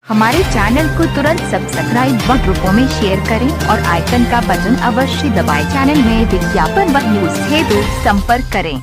हमारे चैनल को तुरंत सब्सक्राइब व ग्रुपों में शेयर करें और आइकन का बटन अवश्य दबाएं। चैनल में विज्ञापन व न्यूज हेतु संपर्क करें।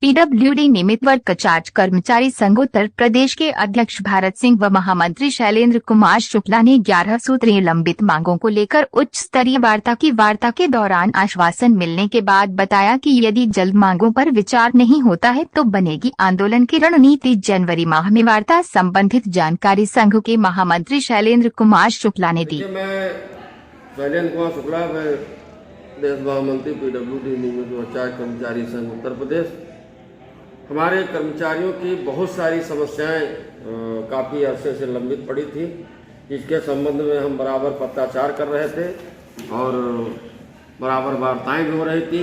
पीडब्ल्यूडी नियमित वर्ग चार्ज कर्मचारी संघ उत्तर प्रदेश के अध्यक्ष भारत सिंह व महामंत्री शैलेंद्र कुमार शुक्ला ने 11 सूत्रीय लंबित मांगों को लेकर उच्च स्तरीय वार्ता के दौरान आश्वासन मिलने के बाद बताया कि यदि जल्द मांगों पर विचार नहीं होता है तो बनेगी आंदोलन की रणनीति। जनवरी माह में वार्ता संबंधित जानकारी संघ के महामंत्री शैलेंद्र कुमार शुक्ला ने दी। मैं शैलेंद्र कुमार शुक्ला, देश महामंत्री पीडब्ल्यूडी नियमित वर्ग चार्ज कर्मचारी संघ उत्तर प्रदेश। हमारे कर्मचारियों की बहुत सारी समस्याएं काफ़ी अरसे से लंबित पड़ी थी। इसके संबंध में हम बराबर पत्राचार कर रहे थे और बराबर वार्ताएं भी हो रही थी।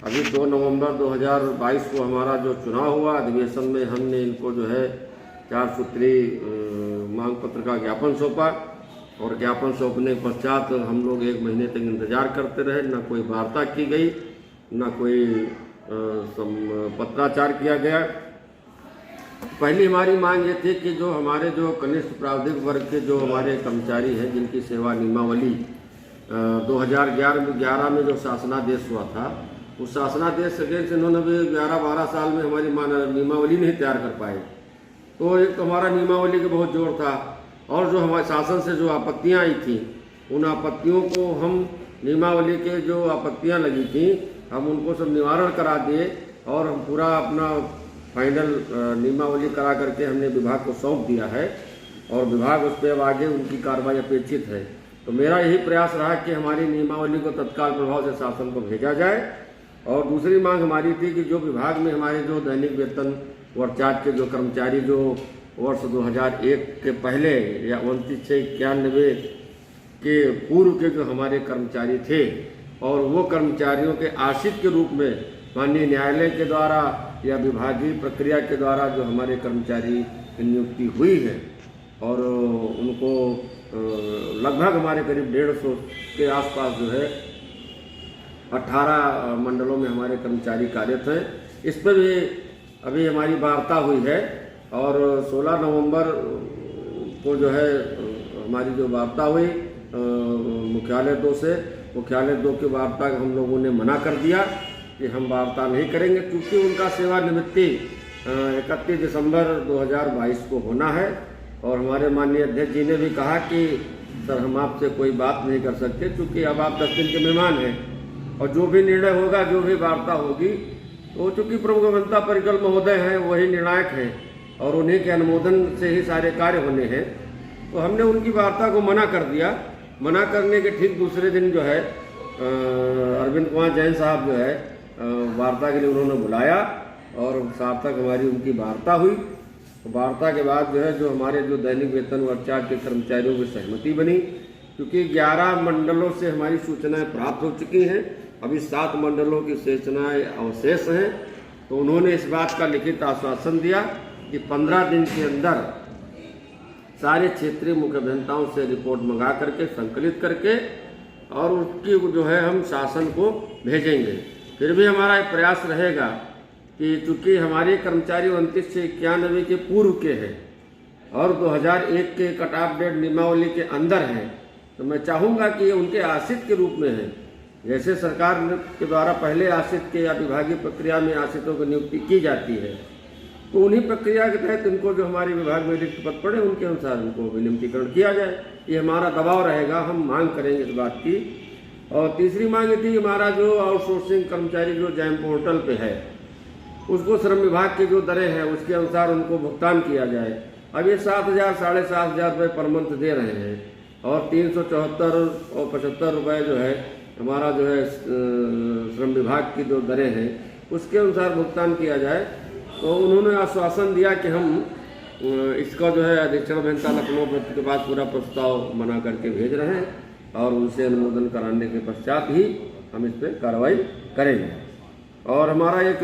अभी 2 नवंबर 2022 को हमारा जो चुनाव हुआ, अधिवेशन में हमने इनको जो है 4 सूत्रीय मांग पत्र का ज्ञापन सौंपा और ज्ञापन सौंपने के पश्चात हम लोग 1 महीने तक इंतजार करते रहे। न कोई वार्ता की गई, न कोई पत्राचार किया गया। पहली हमारी मांग ये थी कि जो हमारे जो कनिष्ठ प्राविधिक वर्ग के जो हमारे कर्मचारी हैं, जिनकी सेवा नियमावली 2011 में जो शासनादेश हुआ था, उस शासनादेश से इन्होंने भी 11-12 साल में हमारी नियमावली नहीं तैयार कर पाए। तो एक तो हमारा नियमावली का बहुत जोर था और जो हमारे शासन से जो आपत्तियाँ आई थी, उन आपत्तियों को हम नियमावली के जो आपत्तियाँ लगी थी हम उनको सब निवारण करा दिए और हम पूरा अपना फाइनल नियमावली करा करके हमने विभाग को सौंप दिया है और विभाग उस पर आगे उनकी कार्रवाई अपेक्षित है। तो मेरा यही प्रयास रहा कि हमारी नियमावली को तत्काल प्रभाव से शासन को भेजा जाए। और दूसरी मांग हमारी थी कि जो विभाग में हमारे जो दैनिक वेतन वर्ग चार्ज के जो कर्मचारी जो वर्ष 2001 के पहले या 29/6/91 के पूर्व के जो हमारे कर्मचारी थे और वो कर्मचारियों के आश्रित के रूप में माननीय न्यायालय के द्वारा या विभागीय प्रक्रिया के द्वारा जो हमारे कर्मचारी की नियुक्ति हुई है और उनको लगभग हमारे करीब 150 के आसपास जो है 18 मंडलों में हमारे कर्मचारी कार्यरत हैं। इस पर भी अभी हमारी वार्ता हुई है और 16 नवंबर को जो है हमारी जो वार्ता हुई मुख्यालय 2 की वार्ता हम लोगों ने मना कर दिया कि हम वार्ता नहीं करेंगे, क्योंकि उनका सेवानिवृत्ति 31 दिसंबर 2022 को होना है। और हमारे माननीय अध्यक्ष जी ने भी कहा कि सर हम आपसे कोई बात नहीं कर सकते, क्योंकि अब आप 10 दिन के मेहमान हैं और जो भी निर्णय होगा, जो भी वार्ता होगी, तो चूँकि प्रमुख जनता परिकर महोदय हैं, वही निर्णायक हैं और उन्हीं के अनुमोदन से ही सारे कार्य होने हैं। तो हमने उनकी वार्ता को मना कर दिया। मना करने के ठीक दूसरे दिन जो है अरविंद कुमार जैन साहब जो है वार्ता के लिए उन्होंने बुलाया और सार्थक हमारी उनकी वार्ता हुई। वार्ता के बाद जो है जो हमारे जो दैनिक वेतन वर्ग चार्ज के कर्मचारियों की सहमति बनी, क्योंकि 11 मंडलों से हमारी सूचनाएं प्राप्त हो चुकी हैं, अभी 7 मंडलों की सूचनाएं अवशेष हैं। तो उन्होंने इस बात का लिखित आश्वासन दिया कि 15 दिन के अंदर सारे क्षेत्रीय मुख्य अभियंताओं से रिपोर्ट मंगा करके संकलित करके और उसकी जो है हम शासन को भेजेंगे। फिर भी हमारा एक प्रयास रहेगा कि चूँकि हमारे कर्मचारी 29/91 के पूर्व के हैं और 2001 के कट ऑफ डेट नियमावली के अंदर हैं, तो मैं चाहूँगा कि उनके आश्रित के रूप में हैं। जैसे सरकार के द्वारा पहले आश्रित के या विभागीय प्रक्रिया में आश्रितों की नियुक्ति की जाती है, तो उन्हीं प्रक्रिया के तहत इनको जो हमारे विभाग में रिक्त पद पड़े उनके अनुसार उनको विनियमितीकरण किया जाए। ये हमारा दबाव रहेगा, हम मांग करेंगे इस बात की। और तीसरी मांग ये थी, हमारा जो आउटसोर्सिंग कर्मचारी जो जैम पोर्टल पे है, उसको श्रम विभाग की जो दरें हैं उसके अनुसार उनको भुगतान किया जाए। अब ये 7,000 साढ़े 7,000 रुपये पर मंथ दे रहे हैं और 374 और 75 रुपये जो है हमारा जो है श्रम विभाग की जो दरें हैं उसके अनुसार भुगतान किया जाए। तो उन्होंने आश्वासन दिया कि हम इसका जो है अधीक्षण अभियंता लखनऊ के पास पूरा प्रस्ताव बना करके भेज रहे हैं और उनसे अनुमोदन कराने के पश्चात ही हम इस पर कार्रवाई करेंगे। और हमारा एक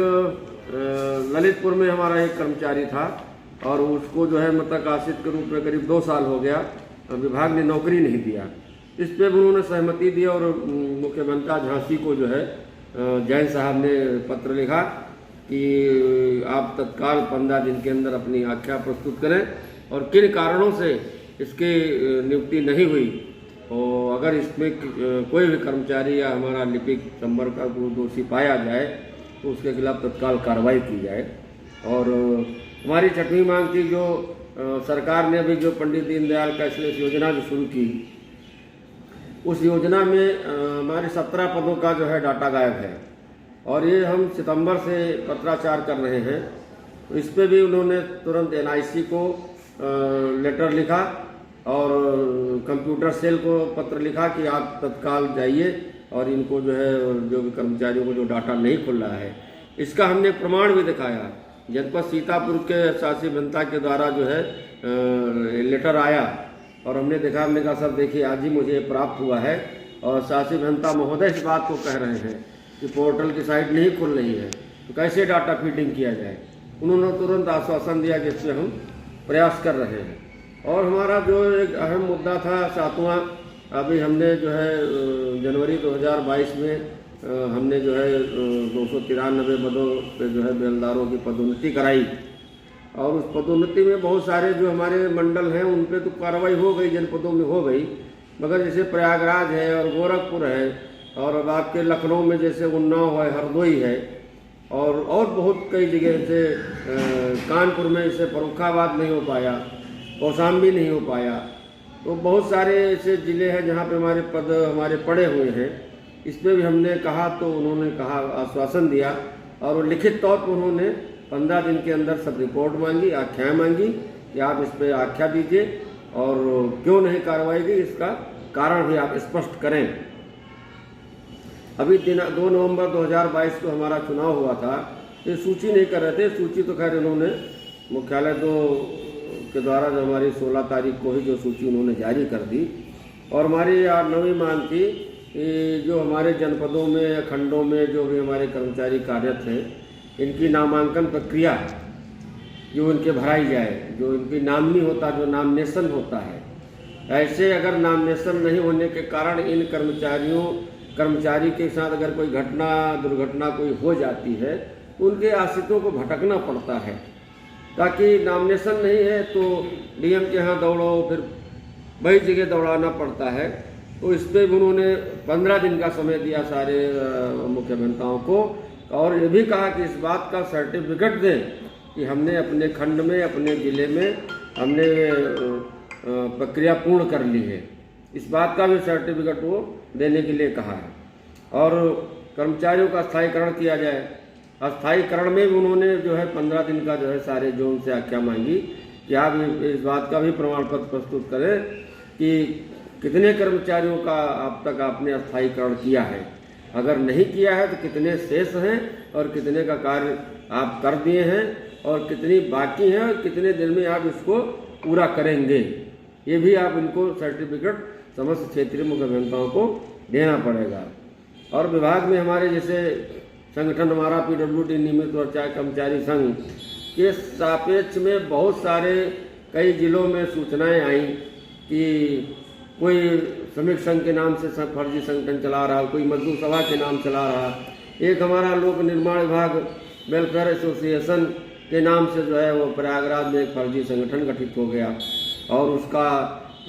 ललितपुर में हमारा एक कर्मचारी था और उसको जो है मतलब आश्रित के रूप में करीब 2 साल हो गया, विभाग ने नौकरी नहीं दिया। इस पर भी उन्होंने सहमति दी और मुख्य अभियंता झांसी को जो है जैन साहब ने पत्र लिखा कि आप तत्काल 15 दिन के अंदर अपनी आख्या प्रस्तुत करें और किन कारणों से इसकी नियुक्ति नहीं हुई, और अगर इसमें कोई भी कर्मचारी या हमारा लिपिक संवर्ग का कोई दोषी पाया जाए तो उसके खिलाफ तत्काल कार्रवाई की जाए। और हमारी छठवीं मांग थी, जो सरकार ने भी जो पंडित दीनदयाल कैशलेस योजना जो शुरू की, उस योजना में हमारे 17 पदों का जो है डाटा गायब है और ये हम सितंबर से पत्राचार कर रहे हैं। तो इस पर भी उन्होंने तुरंत NIC को लेटर लिखा और कंप्यूटर सेल को पत्र लिखा कि आप तत्काल जाइए और इनको जो है जो भी कर्मचारियों को जो डाटा नहीं खुल रहा है, इसका हमने प्रमाण भी दिखाया। जनपद सीतापुर के शासी अभियंता के द्वारा जो है लेटर आया और हमने देखा, हमने कहा सर देखिए आज ही मुझे प्राप्त हुआ है और शासी अभियंता महोदय इस बात को कह रहे हैं कि पोर्टल की साइट नहीं खुल रही है, तो कैसे डाटा फीडिंग किया जाए। उन्होंने तुरंत आश्वासन दिया कि इस पर हम प्रयास कर रहे हैं। और हमारा जो एक अहम मुद्दा था 7वां, अभी हमने जो है जनवरी 2022 में हमने जो है 293 पदों पे जो है बेलदारों की पदोन्नति कराई और उस पदोन्नति में बहुत सारे जो हमारे मंडल हैं उन पे तो कार्रवाई हो गई, जनपदों में हो गई, मगर जैसे प्रयागराज है और गोरखपुर है और अब आपके लखनऊ में जैसे उन्नाव है, हरदोई है और बहुत कई जगह से कानपुर में जैसे फर्रुखाबाद नहीं हो पाया, कौशाम्बी नहीं हो पाया। तो बहुत सारे ऐसे ज़िले हैं जहाँ पे हमारे पद हमारे पड़े हुए हैं। इस पर भी हमने कहा तो उन्होंने कहा, आश्वासन दिया और लिखित तौर पर उन्होंने 15 दिन के अंदर सब रिपोर्ट मांगी, आख्याएँ मांगी कि आप इस पर आख्या दीजिए और क्यों नहीं कार्रवाई की इसका कारण भी आप स्पष्ट करें। अभी 2 नवंबर 2022 को हमारा चुनाव हुआ था, ये सूची नहीं कर रहे थे, सूची तो खैर इन्होंने मुख्यालय के द्वारा जो हमारी 16 तारीख को ही जो सूची उन्होंने जारी कर दी। और हमारी 9वीं मांग थी कि जो हमारे जनपदों में या खंडों में जो भी हमारे कर्मचारी कार्यरत हैं, इनकी नामांकन प्रक्रिया जो इनके भराई जाए, जो इनकी नामनी होता, जो नामिनेशन होता है, ऐसे अगर नामिनेशन नहीं होने के कारण इन कर्मचारी के साथ अगर कोई दुर्घटना कोई हो जाती है, उनके आश्रितों को भटकना पड़ता है। ताकि नामिनेशन नहीं है तो DM के यहाँ दौड़ो, फिर वही जगह दौड़ाना पड़ता है। तो इस पर उन्होंने 15 दिन का समय दिया सारे मुख्य अभियंताओं को और ये भी कहा कि इस बात का सर्टिफिकेट दें कि हमने अपने खंड में, अपने ज़िले में हमने प्रक्रिया पूर्ण कर ली है। इस बात का भी सर्टिफिकेट वो देने के लिए कहा है। और कर्मचारियों का स्थायीकरण किया जाए। अस्थायीकरण में भी उन्होंने जो है 15 दिन का जो है सारे जोन से आख्या मांगी कि आप इस बात का भी प्रमाण पत्र प्रस्तुत करें कि कितने कर्मचारियों का अब तक आपने अस्थायीकरण किया है, अगर नहीं किया है तो कितने शेष हैं और कितने का कार्य आप कर दिए हैं और कितनी बाकी हैं और कितने दिन में आप इसको पूरा करेंगे। ये भी आप इनको सर्टिफिकेट समस्त क्षेत्रीय मुख्य अभियंताओं को देना पड़ेगा। और विभाग में हमारे जैसे संगठन हमारा PWD नियमित और कर्मचारी संघ के सापेक्ष में बहुत सारे कई जिलों में सूचनाएं आई कि कोई श्रमिक संघ के नाम से फर्जी संगठन चला रहा, कोई मजदूर सभा के नाम चला रहा। एक हमारा लोक निर्माण विभाग वेलफेयर एसोसिएशन के नाम से जो है वो प्रयागराज में एक फर्जी संगठन गठित हो गया और उसका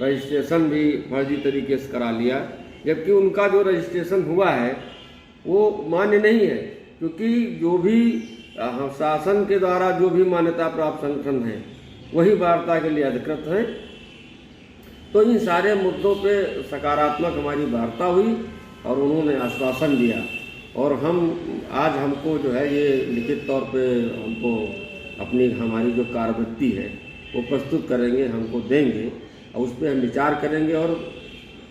रजिस्ट्रेशन भी फर्जी तरीके से करा लिया, जबकि उनका जो रजिस्ट्रेशन हुआ है वो मान्य नहीं है, क्योंकि जो भी शासन के द्वारा जो भी मान्यता प्राप्त संगठन है वही वार्ता के लिए अधिकृत हैं। तो इन सारे मुद्दों पे सकारात्मक हमारी वार्ता हुई और उन्होंने आश्वासन दिया और हमको जो है ये लिखित तौर पे हमको हमारी जो कार्यवृत्ति है वो प्रस्तुत करेंगे, हमको देंगे और उस पर हम विचार करेंगे और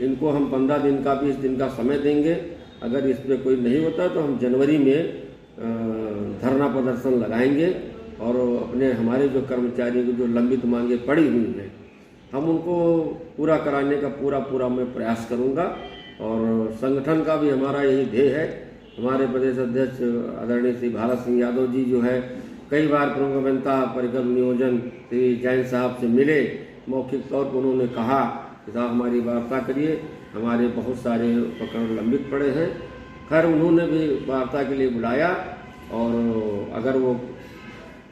इनको हम 15 दिन का 20 दिन का समय देंगे। अगर इस पर कोई नहीं होता तो हम जनवरी में धरना प्रदर्शन लगाएंगे और हमारे जो कर्मचारी की जो लंबित मांगे पड़ी हुई हैं हम उनको पूरा कराने का पूरा मैं प्रयास करूंगा। और संगठन का भी हमारा यही ध्येय है। हमारे प्रदेश अध्यक्ष आदरणीय श्री भारत सिंह यादव जी जो है कई बार प्रमुख अभियंता परिषद नियोजन श्री जैन साहब से मिले, मौखिक तौर पर उन्होंने कहा कि साहब हमारी वार्ता करिए, हमारे बहुत सारे प्रकरण लंबित पड़े हैं। खैर उन्होंने भी वार्ता के लिए बुलाया और अगर वो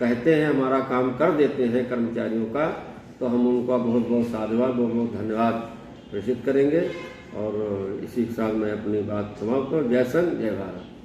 कहते हैं हमारा काम कर देते हैं कर्मचारियों का, तो हम उनका बहुत बहुत साधुवाद, बहुत बहुत धन्यवाद प्रेषित करेंगे। और इसी के साथ मैं अपनी बात समाप्त करूँ। जय संघ, जय भारत।